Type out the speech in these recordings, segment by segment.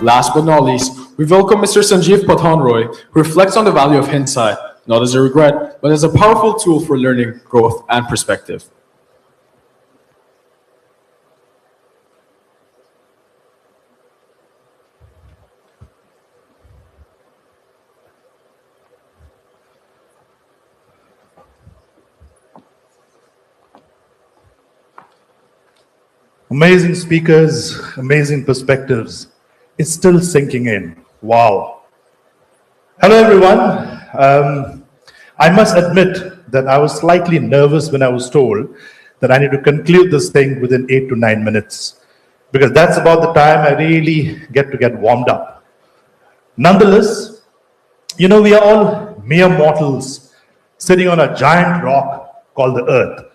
Last but not least, we welcome Mr. Sanjeev Pradhan Roy, who reflects on the value of hindsight, not as a regret, but as a powerful tool for learning, growth, and perspective. Amazing speakers, amazing perspectives. It's still sinking in. Wow. Hello, everyone. I must admit that I was slightly nervous when I was told that I need to conclude this thing within 8 to 9 minutes, because that's about the time I really get warmed up. Nonetheless, we are all mere mortals sitting on a giant rock called the Earth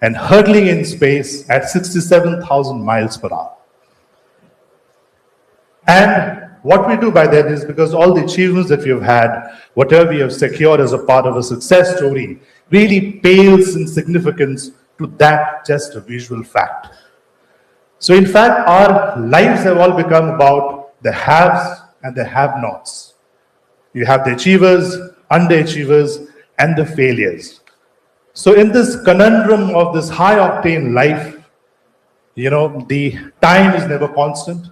and hurtling in space at 67,000 miles per hour. And what we do by that is, because all the achievements that we have had, whatever we have secured as a part of a success story, really pales in significance to that just a visual fact. So in fact, our lives have all become about the haves and the have-nots. You have the achievers, underachievers, and the failures. So in this conundrum of this high-octane life, the time is never constant,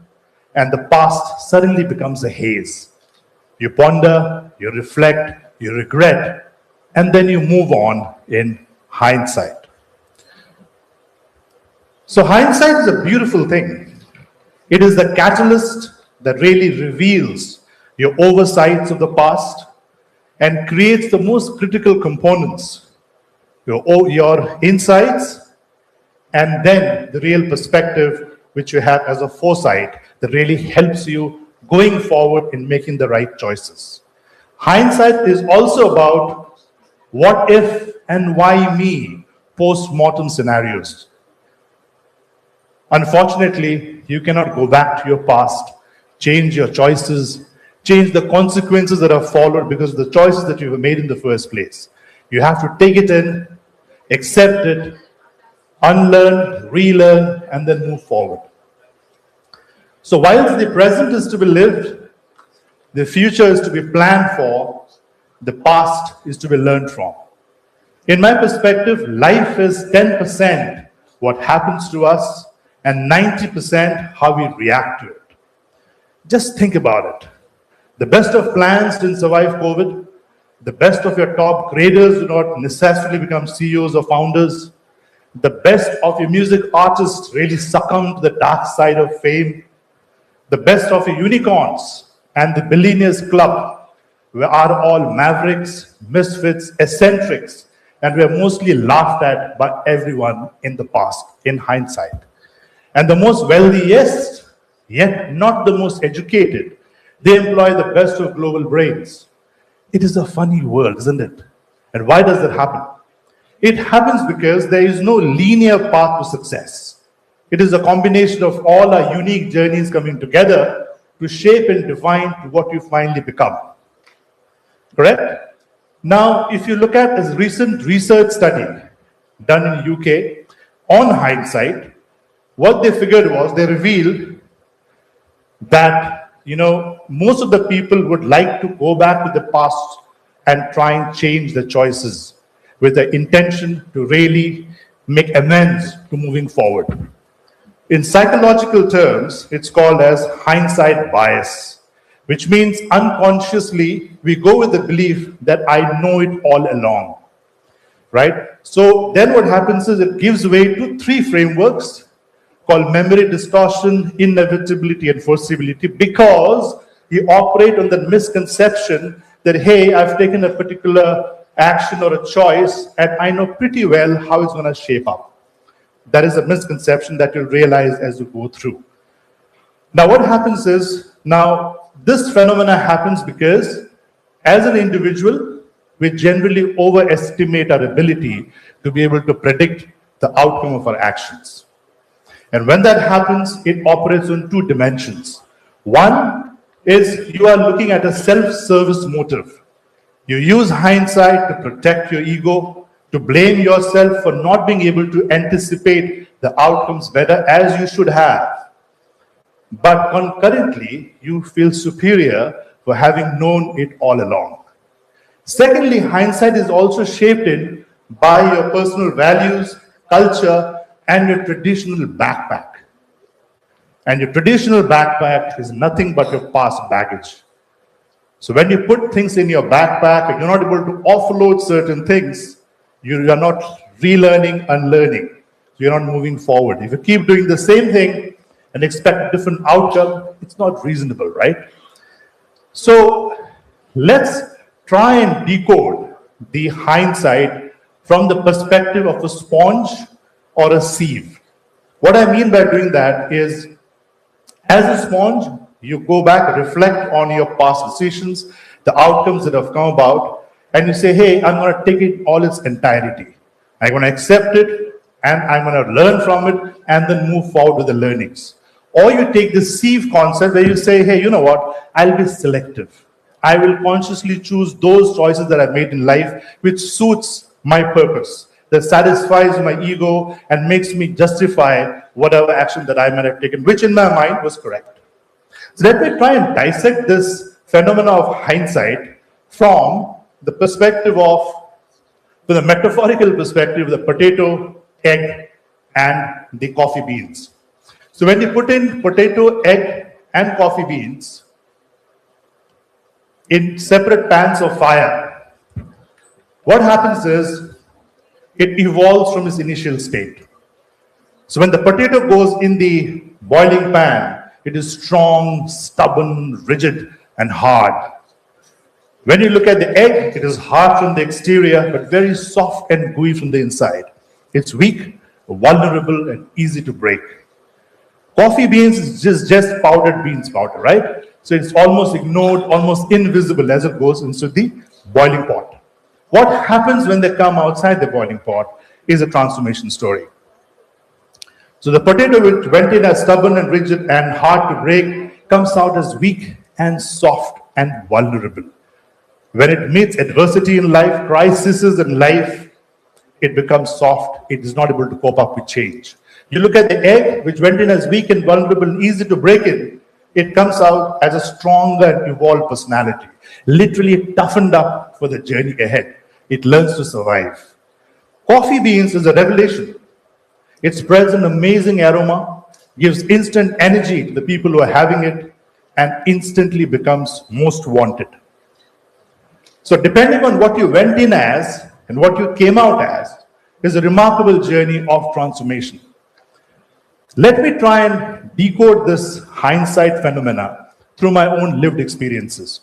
and the past suddenly becomes a haze. You ponder, you reflect, you regret, and then you move on in hindsight. So hindsight is a beautiful thing. It is the catalyst that really reveals your oversights of the past and creates the most critical components, your insights, and then the real perspective which you have as a foresight that really helps you going forward in making the right choices. Hindsight is also about what if and why me post-mortem scenarios. Unfortunately, you cannot go back to your past, change your choices, change the consequences that have followed because of the choices that you have made in the first place. You have to take it in, accept it, unlearn, relearn, and then move forward. So whilst the present is to be lived, the future is to be planned for, the past is to be learned from. In my perspective, life is 10% what happens to us and 90% how we react to it. Just think about it. The best of plans didn't survive COVID. The best of your top graders do not necessarily become CEOs or founders. The best of your music artists really succumb to the dark side of fame. The best of your unicorns and the billionaires club are all mavericks, misfits, eccentrics, and we are mostly laughed at by everyone in the past, in hindsight. And the most wealthiest, yet not the most educated, they employ the best of global brains. It is a funny world, isn't it? And why does that happen? It happens because there is no linear path to success. It is a combination of all our unique journeys coming together to shape and define what you finally become. Correct? Now, if you look at a recent research study done in UK on hindsight, what they figured was they revealed that most of the people would like to go back to the past and try and change the choices with the intention to really make amends to moving forward. In psychological terms, it's called as hindsight bias, which means unconsciously we go with the belief that I know it all along, right? So then what happens is it gives way to 3 frameworks called memory distortion, inevitability, and foreseeability, because you operate on the misconception that, hey, I've taken a particular action or a choice and I know pretty well how it's going to shape up. That is a misconception that you'll realize as you go through. Now what happens is, now this phenomena happens because as an individual, we generally overestimate our ability to be able to predict the outcome of our actions. And when that happens, it operates on 2 dimensions. One is you are looking at a self-service motive. You use hindsight to protect your ego, to blame yourself for not being able to anticipate the outcomes better as you should have. but concurrently, you feel superior for having known it all along. Secondly, hindsight is also shaped in by your personal values, culture, and your traditional backpack. And your traditional backpack is nothing but your past baggage. So when you put things in your backpack and you're not able to offload certain things, you are not relearning, unlearning. So you're not moving forward. If you keep doing the same thing and expect a different outcome, it's not reasonable, right? So let's try and decode the hindsight from the perspective of a sponge or a sieve. What I mean by doing that is, as a sponge, you go back, reflect on your past decisions, the outcomes that have come about, and you say, hey, I'm going to take it all its entirety. I'm going to accept it, and I'm going to learn from it, and then move forward with the learnings. Or you take the sieve concept where you say, hey, you know what, I'll be selective. I will consciously choose those choices that I've made in life which suits my purpose, that satisfies my ego and makes me justify whatever action that I might have taken, which in my mind was correct. So let me try and dissect this phenomena of hindsight from the perspective of, from the metaphorical perspective, the potato, egg, and the coffee beans. So when you put in potato, egg, and coffee beans in separate pans of fire, what happens is it evolves from its initial state. So when the potato goes in the boiling pan, it is strong, stubborn, rigid, and hard. When you look at the egg, it is hard from the exterior, but very soft and gooey from the inside. It's weak, vulnerable, and easy to break. Coffee beans is just powdered beans powder, right? So it's almost ignored, almost invisible as it goes into the boiling pot. What happens when they come outside the boiling pot is a transformation story. So the potato, which went in as stubborn and rigid and hard to break, comes out as weak and soft and vulnerable. When it meets adversity in life, crises in life, it becomes soft. It is not able to cope up with change. You look at the egg, which went in as weak and vulnerable and easy to break in, it comes out as a stronger and evolved personality, literally toughened up for the journey ahead. It learns to survive. Coffee beans is a revelation. It spreads an amazing aroma, gives instant energy to the people who are having it, and instantly becomes most wanted. So depending on what you went in as and what you came out as is a remarkable journey of transformation. Let me try and decode this hindsight phenomena through my own lived experiences.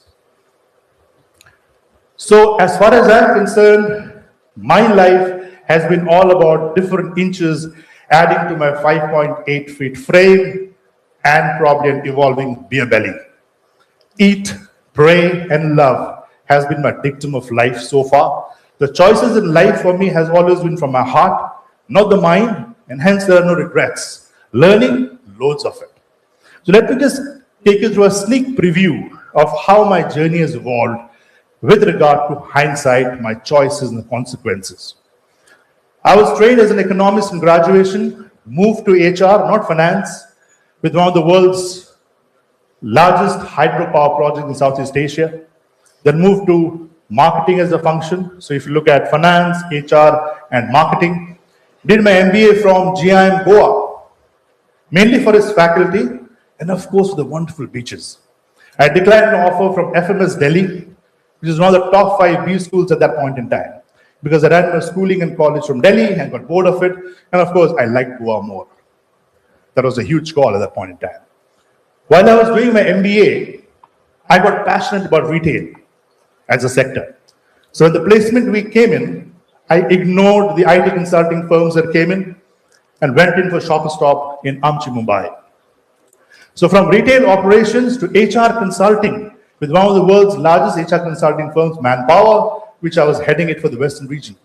So as far as I'm concerned, my life has been all about different inches adding to my 5.8 feet frame and probably an evolving beer belly. Eat, pray, and love has been my dictum of life so far. The choices in life for me has always been from my heart, not the mind, and hence there are no regrets. Learning, loads of it. So let me just take you through a sneak preview of how my journey has evolved with regard to hindsight, my choices, and the consequences. I was trained as an economist in graduation, moved to HR, not finance, with one of the world's largest hydropower projects in Southeast Asia. Then moved to marketing as a function. So if you look at finance, HR, and marketing, did my MBA from GIM Goa, mainly for its faculty, and of course the wonderful beaches. I declined an offer from FMS Delhi, which is one of the top 5 B schools at that point in time, because I ran my schooling and college from Delhi and got bored of it, and of course I liked Goa more. That was a huge call at that point in time. While I was doing my MBA, I got passionate about retail as a sector. So when the placement week came in, I ignored the IT consulting firms that came in and went in for Shopper Stop in Amchi, Mumbai. So from retail operations to HR consulting with one of the world's largest HR consulting firms, Manpower, which I was heading it for the Western region.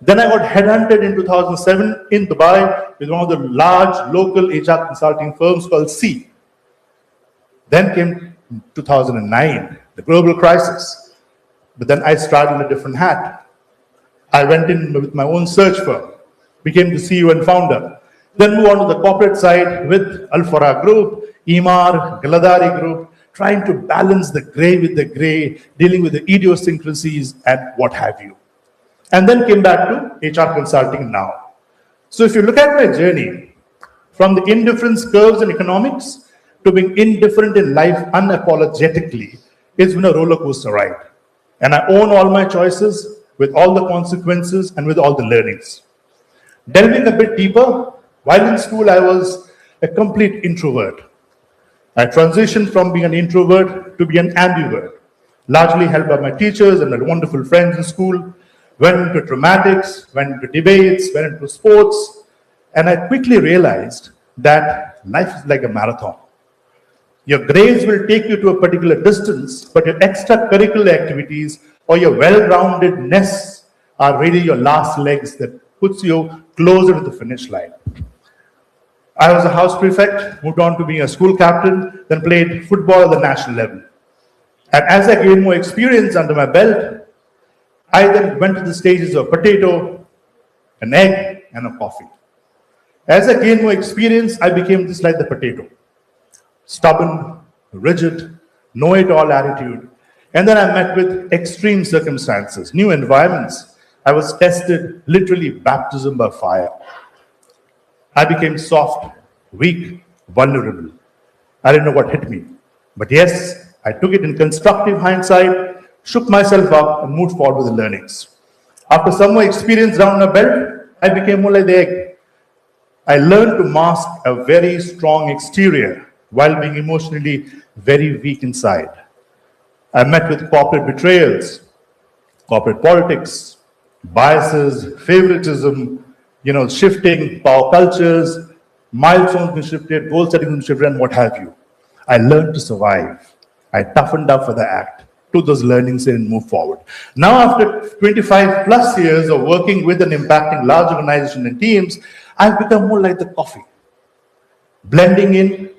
Then I got headhunted in 2007 in Dubai with one of the large local HR consulting firms called C. Then came 2009, the global crisis. But then I straddled a different hat. I went in with my own search firm, became the CEO and founder. Then moved on to the corporate side with Al Farah Group, Imar, Galadari group, trying to balance the gray with the gray, dealing with the idiosyncrasies and what have you. And then came back to HR consulting now. So if you look at my journey, from the indifference curves in economics to being indifferent in life unapologetically, it's been a roller coaster ride. And I own all my choices with all the consequences and with all the learnings. Delving a bit deeper, while in school, I was a complete introvert. I transitioned from being an introvert to be an ambivert, largely helped by my teachers and my wonderful friends in school, went into dramatics, went into debates, went into sports, and I quickly realized that life is like a marathon. Your grades will take you to a particular distance, but your extracurricular activities or your well-roundedness are really your last legs that puts you closer to the finish line. I was a house prefect, moved on to being a school captain, then played football at the national level. And as I gained more experience under my belt, I then went to the stages of potato, an egg, and a coffee. As I gained more experience, I became just like the potato. Stubborn, rigid, know-it-all attitude. And then I met with extreme circumstances, new environments. I was tested, literally baptism by fire. I became soft, weak, vulnerable. I didn't know what hit me. But yes, I took it in constructive hindsight, shook myself up, and moved forward with the learnings. After some more experience down my belt, I became more like the egg. I learned to mask a very strong exterior while being emotionally very weak inside. I met with corporate betrayals, corporate politics, biases, favoritism, shifting power cultures, milestones being shifted, goal setting being shifted, and what have you. I learned to survive. I toughened up for the act, took those learnings in and moved forward. Now, after 25 plus years of working with and impacting large organizations and teams, I've become more like the coffee. Blending in,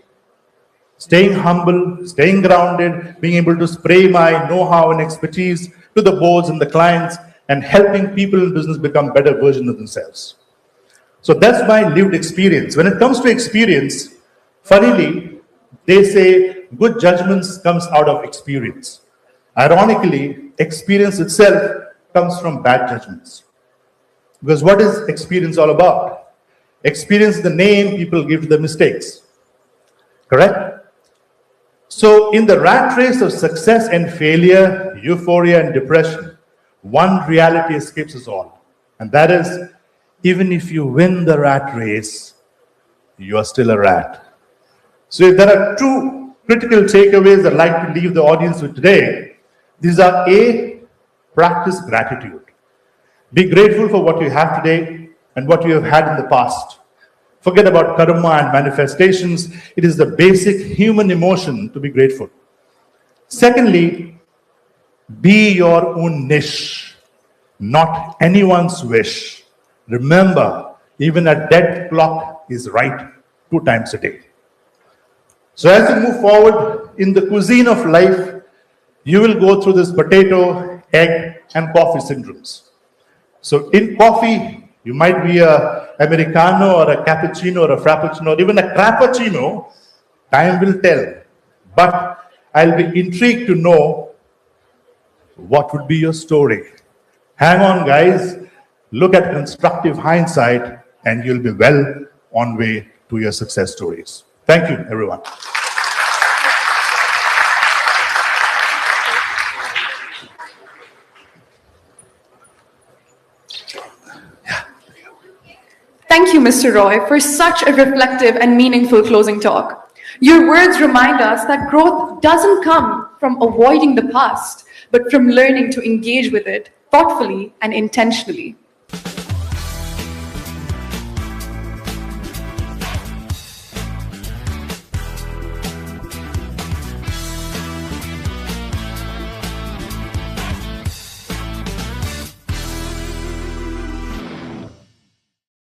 staying humble, staying grounded, being able to spray my know-how and expertise to the boards and the clients, and helping people in business become better versions of themselves. So that's my lived experience. When it comes to experience, funnily, they say good judgments comes out of experience. Ironically, experience itself comes from bad judgments. Because what is experience all about? Experience is the name people give to the mistakes. Correct? So in the rat race of success and failure, euphoria and depression, one reality escapes us all. And that is, even if you win the rat race, you are still a rat. So if there are two critical takeaways I'd like to leave the audience with today, these are A, practice gratitude. Be grateful for what you have today and what you have had in the past. Forget about karma and manifestations. It is the basic human emotion to be grateful. Secondly, be your own niche, not anyone's wish. Remember, even a dead clock is right 2 times a day. So as you move forward in the cuisine of life, you will go through this potato, egg, and coffee syndromes. So in coffee, you might be a Americano or a cappuccino or a frappuccino or even a crappuccino. Time will tell. But I'll be intrigued to know what would be your story. Hang on, guys. Look at constructive hindsight, and you'll be well on way to your success stories. Thank you, everyone. Thank you, Mr. Roy, for such a reflective and meaningful closing talk. Your words remind us that growth doesn't come from avoiding the past, but from learning to engage with it thoughtfully and intentionally.